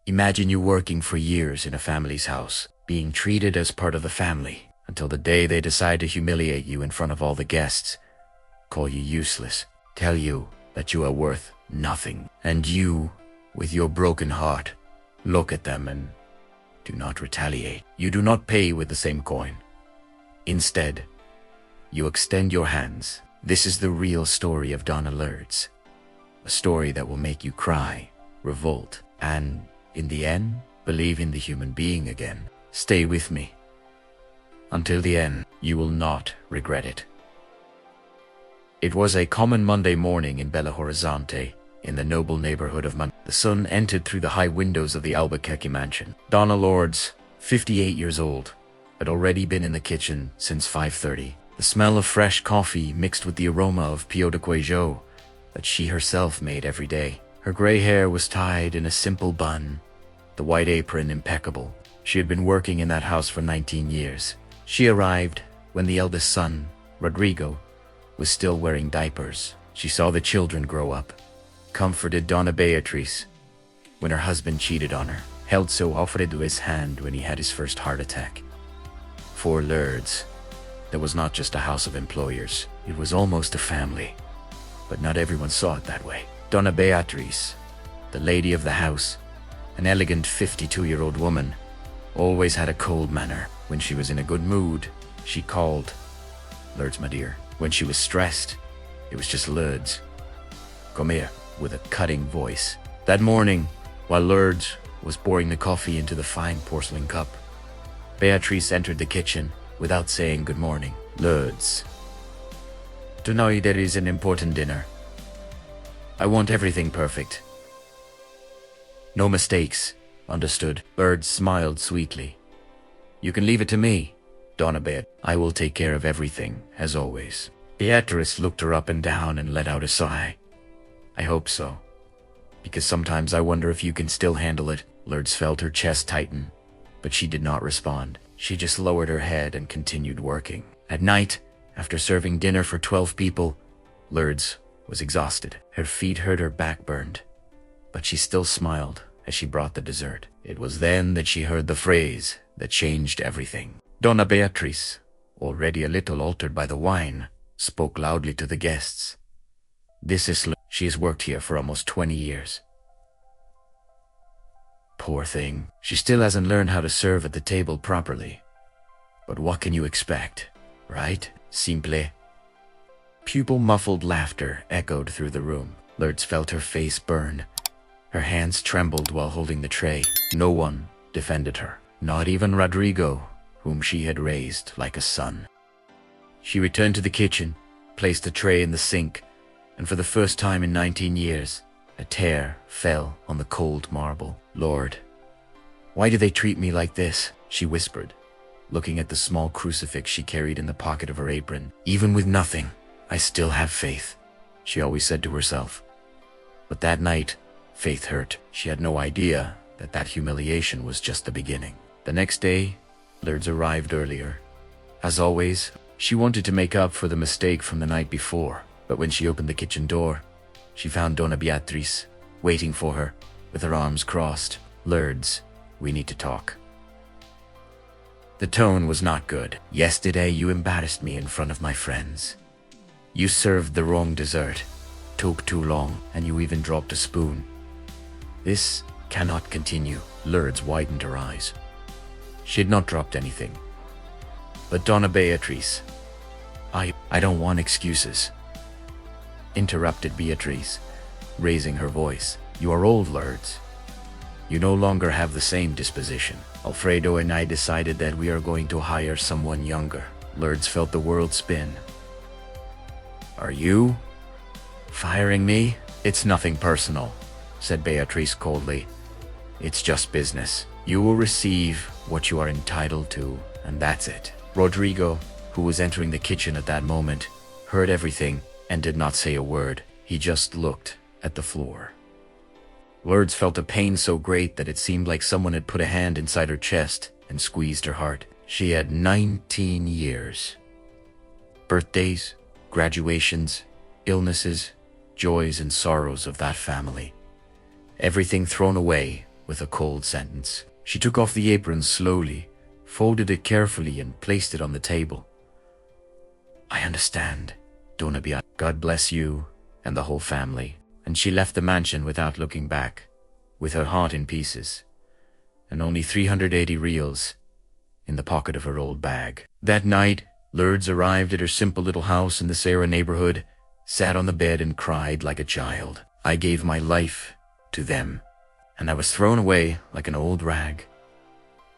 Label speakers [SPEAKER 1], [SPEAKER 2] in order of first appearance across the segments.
[SPEAKER 1] Imagine you working for years in a family's house, being treated as part of the family, until the day they decide to humiliate you in front of all the guests, call you useless, tell you that you are worth nothing, and you, with your broken heart, look at them and do not retaliate. You do not pay with the same coin. Instead, you extend your hands. This is the real story of Dona Lurdes, a story that will make you cry, revolt, and, in the end, believe in the human being again. Stay with me. Until the end, you will not regret it. It was a common Monday morning in Belo Horizonte, in the noble neighborhood of The sun entered through the high windows of the Albuquerque mansion. Dona Lurdes, 58 years old, had already been in the kitchen since 5:30. The smell of fresh coffee mixed with the aroma of pio de queijo that she herself made every day. Her gray hair was tied in a simple bun, the white apron impeccable. She had been working in that house for 19 years. She arrived when the eldest son, Rodrigo, was still wearing diapers. She saw the children grow up, comforted Dona Beatriz when her husband cheated on her, held so Alfredo's hand when he had his first heart attack. For Lurdes, there was not just a house of employers, it was almost a family. But not everyone saw it that way. Dona Beatriz, the lady of the house, an elegant 52-year-old woman, always had a cold manner. When she was in a good mood, she called Lurdes, my dear. When she was stressed, it was just Lurdes, come here, with a cutting voice. That morning, while Lurdes was pouring the coffee into the fine porcelain cup, Beatrice entered the kitchen without saying good morning. Lurdes, tonight there is an important dinner. I want everything perfect. No mistakes, understood? Lurdes smiled sweetly. You can leave it to me, Dona Beat. I will take care of everything, as always. Beatrice looked her up and down and let out a sigh. I hope so. Because sometimes I wonder if you can still handle it. Lurdes felt her chest tighten, but she did not respond. She just lowered her head and continued working. At night, after serving dinner for 12 people, Lurdes was exhausted. Her feet hurt, her back burned, but she still smiled as she brought the dessert. It was then that she heard the phrase that changed everything. Dona Beatriz, already a little altered by the wine, spoke loudly to the guests. This is Lurdes. She has worked here for almost 20 years. Poor thing. She still hasn't learned how to serve at the table properly. But what can you expect, right? Simple. Pupil muffled laughter echoed through the room. Lurdes felt her face burn. Her hands trembled while holding the tray. No one defended her, not even Rodrigo, whom she had raised like a son. She returned to the kitchen, placed the tray in the sink, and for the first time in 19 years, a tear fell on the cold marble. Lord, why do they treat me like this? She whispered, looking at the small crucifix she carried in the pocket of her apron. Even with nothing, I still have faith, she always said to herself. But that night, faith hurt. She had no idea that that humiliation was just the beginning. The next day, Lurdes arrived earlier. As always, she wanted to make up for the mistake from the night before. But when she opened the kitchen door, she found Dona Beatriz waiting for her with her arms crossed. Lurdes, we need to talk. The tone was not good. Yesterday you embarrassed me in front of my friends. You served the wrong dessert, took too long, and you even dropped a spoon. This cannot continue. Lurdes widened her eyes. She had not dropped anything. But Dona Beatriz, I don't want excuses, interrupted Beatriz, raising her voice. You are old, Lurdes. You no longer have the same disposition. Alfredo and I decided that we are going to hire someone younger. Lurdes felt the world spin. Are you firing me? It's nothing personal, said Beatriz coldly. It's just business. You will receive what you are entitled to, and that's it. Rodrigo, who was entering the kitchen at that moment, heard everything and did not say a word. He just looked at the floor. Lurdes felt a pain so great that it seemed like someone had put a hand inside her chest and squeezed her heart. She had 19 years. Birthdays, graduations, illnesses, joys and sorrows of that family. Everything thrown away with a cold sentence. She took off the apron slowly, folded it carefully, and placed it on the table. "I understand, Dona Bia. God bless you and the whole family." And she left the mansion without looking back, with her heart in pieces, and only 380 reals in the pocket of her old bag. That night, Lourdes arrived at her simple little house in the Serra neighborhood, sat on the bed and cried like a child. "I gave my life to them, and I was thrown away like an old rag."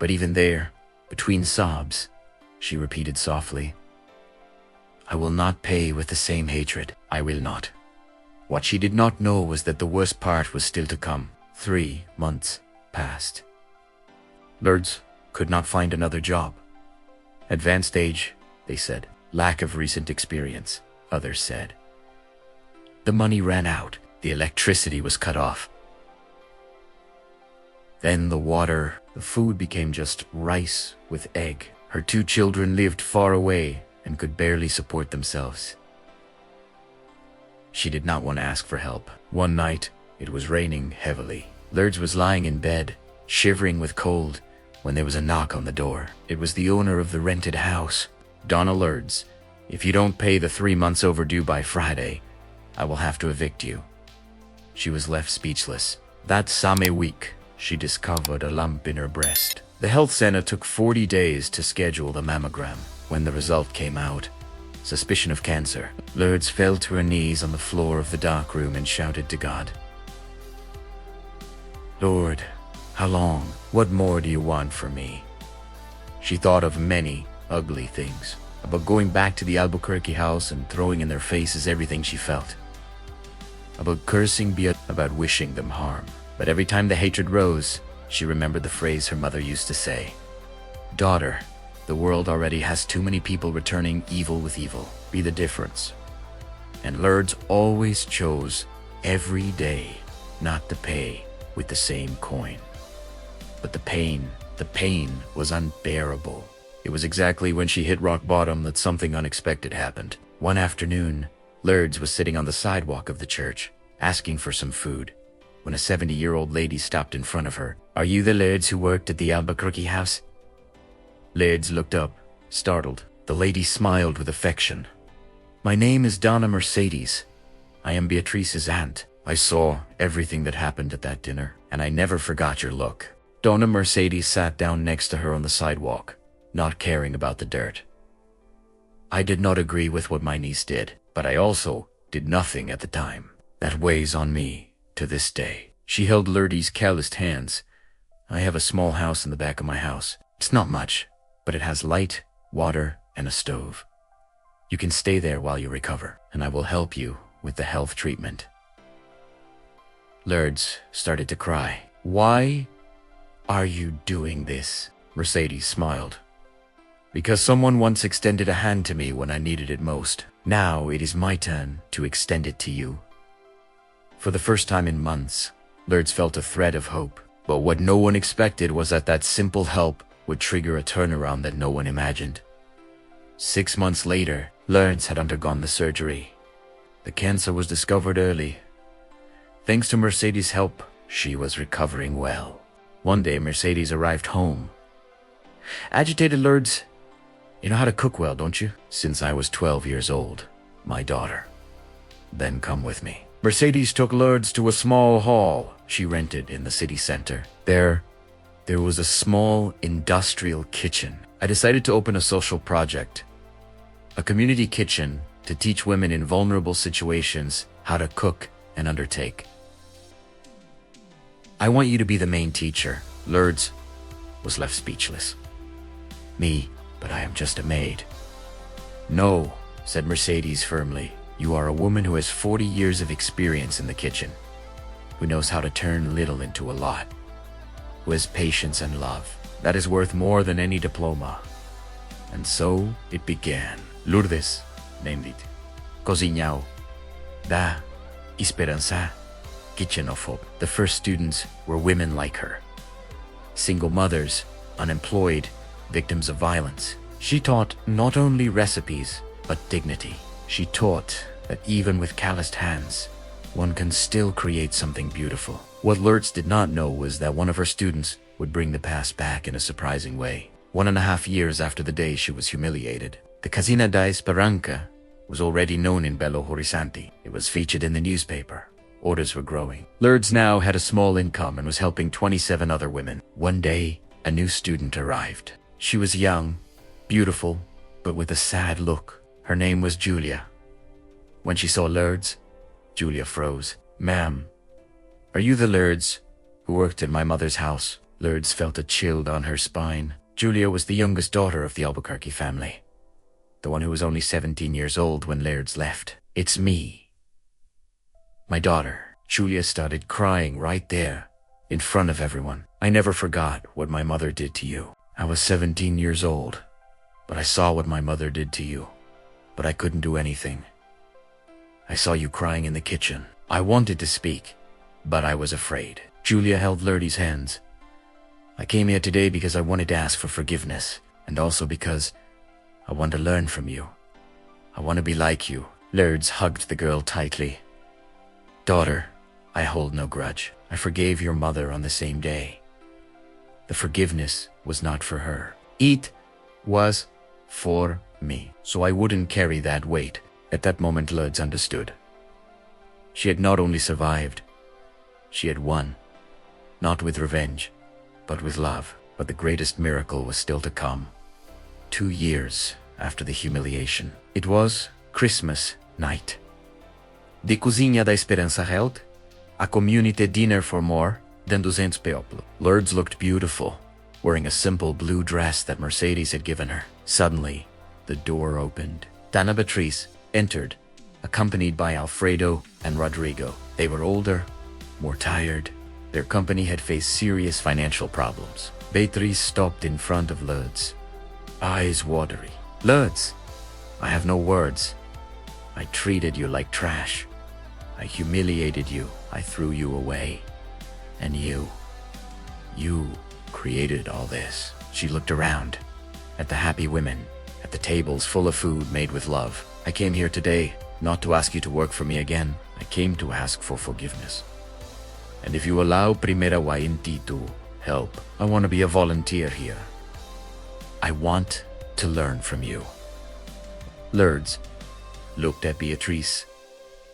[SPEAKER 1] But even there, between sobs, she repeated softly, "I will not pay with the same hatred. I will not." What she did not know was that the worst part was still to come. 3 months passed. Lourdes could not find another job. Advanced age, they said. Lack of recent experience, others said. The money ran out. The electricity was cut off. Then the water, the food became just rice with egg. Her 2 children lived far away and could barely support themselves. She did not want to ask for help. One night, it was raining heavily. Lourdes was lying in bed, shivering with cold, when there was a knock on the door. It was the owner of the rented house. "Dona Lurdes, if you don't pay the 3 months overdue by Friday, I will have to evict you." She was left speechless. That same week, she discovered a lump in her breast. The health center took 40 days to schedule the mammogram. When the result came out, suspicion of cancer, Lourdes fell to her knees on the floor of the dark room and shouted to God, "Lord, how long? What more do you want from me?" She thought of many ugly things, about going back to the Albuquerque house and throwing in their faces everything she felt, about cursing Bia, about wishing them harm. But every time the hatred rose, she remembered the phrase her mother used to say, "Daughter, the world already has too many people returning evil with evil. Be the difference." And Lourdes always chose every day not to pay with the same coin. But the pain was unbearable. It was exactly when she hit rock bottom that something unexpected happened. One afternoon, Lourdes was sitting on the sidewalk of the church, asking for some food, when a 70-year-old lady stopped in front of her. "Are you the Lourdes who worked at the Albuquerque house?" Lourdes looked up, startled. The lady smiled with affection. "My name is Dona Mercedes. I am Beatrice's aunt. I saw everything that happened at that dinner, and I never forgot your look." Dona Mercedes sat down next to her on the sidewalk, not caring about the dirt. "I did not agree with what my niece did, but I also did nothing at the time. That weighs on me to this day." She held Lourdes' calloused hands. "I have a small house in the back of my house. It's not much, but it has light, water, and a stove. You can stay there while you recover, and I will help you with the health treatment." Lourdes started to cry. "Why are you doing this?" Mercedes smiled. "Because someone once extended a hand to me when I needed it most. Now it is my turn to extend it to you." For the first time in months, Lourdes felt a thread of hope. But what no one expected was that that simple help would trigger a turnaround that no one imagined. 6 months later, Lourdes had undergone the surgery. The cancer was discovered early. Thanks to Mercedes' help, she was recovering well. One day, Mercedes arrived home. "Agitated Lourdes, you know how to cook well, don't you?" "Since I was 12 years old, my daughter." "Then come with me." Mercedes took Lourdes to a small hall she rented in the city center. There was a small industrial kitchen. I decided to open a social project, a community kitchen to teach women in vulnerable situations how to cook and undertake. "I want you to be the main teacher." Lourdes was left speechless. "Me, but I am just a maid." "No," said Mercedes firmly. "You are a woman who has 40 years of experience in the kitchen, who knows how to turn little into a lot, who has patience and love. That is worth more than any diploma." And so it began. Lourdes, named it, cozinhau, da esperança, kitchen of hope. The first students were women like her, single mothers, unemployed, victims of violence. She taught not only recipes, but dignity. She taught that even with calloused hands, one can still create something beautiful. What Lurdes did not know was that one of her students would bring the past back in a surprising way. 1.5 years after the day she was humiliated, the Casina da Esperanza was already known in Belo Horizonte. It was featured in the newspaper. Orders were growing. Lurdes now had a small income and was helping 27 other women. One day, a new student arrived. She was young, beautiful, but with a sad look. Her name was Julia. When she saw Lurdes, Julia froze. "Ma'am, are you the Lurdes who worked at my mother's house?" Lurdes felt a chill down her spine. Julia was the youngest daughter of the Albuquerque family, the one who was only 17 years old when Lurdes left. "It's me, my daughter." Julia started crying right there, in front of everyone. "I never forgot what my mother did to you. I was 17 years old, but I saw what my mother did to you, but I couldn't do anything. I saw you crying in the kitchen. I wanted to speak, but I was afraid." Julia held Lurdes' hands. "I came here today because I wanted to ask for forgiveness, and also because I want to learn from you. I want to be like you." Lurdes hugged the girl tightly. "Daughter, I hold no grudge. I forgave your mother on the same day. The forgiveness was not for her. It was for me, so I wouldn't carry that weight." At that moment, Lurdes understood. She had not only survived, she had won. Not with revenge, but with love. But the greatest miracle was still to come. 2 years after the humiliation. It was Christmas night. The Cozinha da Esperança held a community dinner for more than 200 people. Lurdes looked beautiful, wearing a simple blue dress that Mercedes had given her. Suddenly, the door opened. Dona Beatriz entered, accompanied by Alfredo and Rodrigo. They were older, more tired. Their company had faced serious financial problems. Beatriz stopped in front of Lurdes, eyes watery. "Lurdes, I have no words. I treated you like trash. I humiliated you. I threw you away. And you created all this." She looked around, at the happy women, at the tables full of food made with love. "I came here today not to ask you to work for me again. I came to ask for forgiveness. And if you allow Primera Wainti to help, I want to be a volunteer here. I want to learn from you." Lurdes looked at Beatriz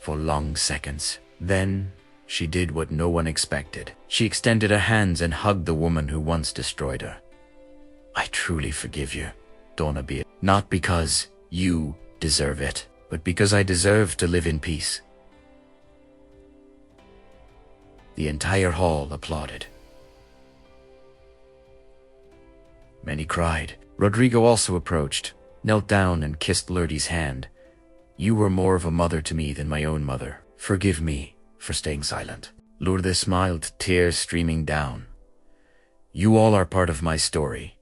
[SPEAKER 1] for long seconds. Then she did what no one expected. She extended her hands and hugged the woman who once destroyed her. "I truly forgive you, Dona Beatriz. Not because you deserve it, but because I deserve to live in peace." The entire hall applauded. Many cried. Rodrigo also approached, knelt down and kissed Lurdes' hand. "You were more of a mother to me than my own mother. Forgive me for staying silent." Lourdes smiled, tears streaming down. "You all are part of my story.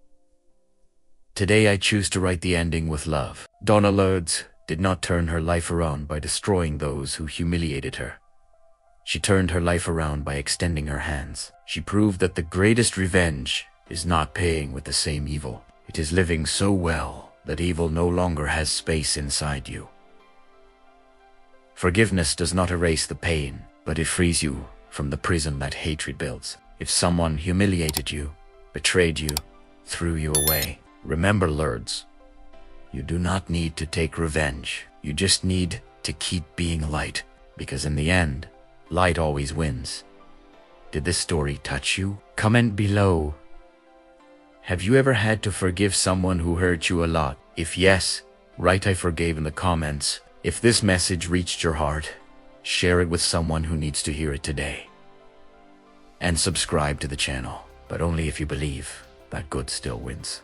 [SPEAKER 1] Today I choose to write the ending with love." Dona Lurdes did not turn her life around by destroying those who humiliated her. She turned her life around by extending her hands. She proved that the greatest revenge is not paying with the same evil. It is living so well that evil no longer has space inside you. Forgiveness does not erase the pain, but it frees you from the prison that hatred builds. If someone humiliated you, betrayed you, threw you away, remember, Lurdes, you do not need to take revenge. You just need to keep being light, because in the end, light always wins. Did this story touch you? Comment below. Have you ever had to forgive someone who hurt you a lot? If yes, write "I forgave" in the comments. If this message reached your heart, share it with someone who needs to hear it today. And subscribe to the channel, but only if you believe that good still wins.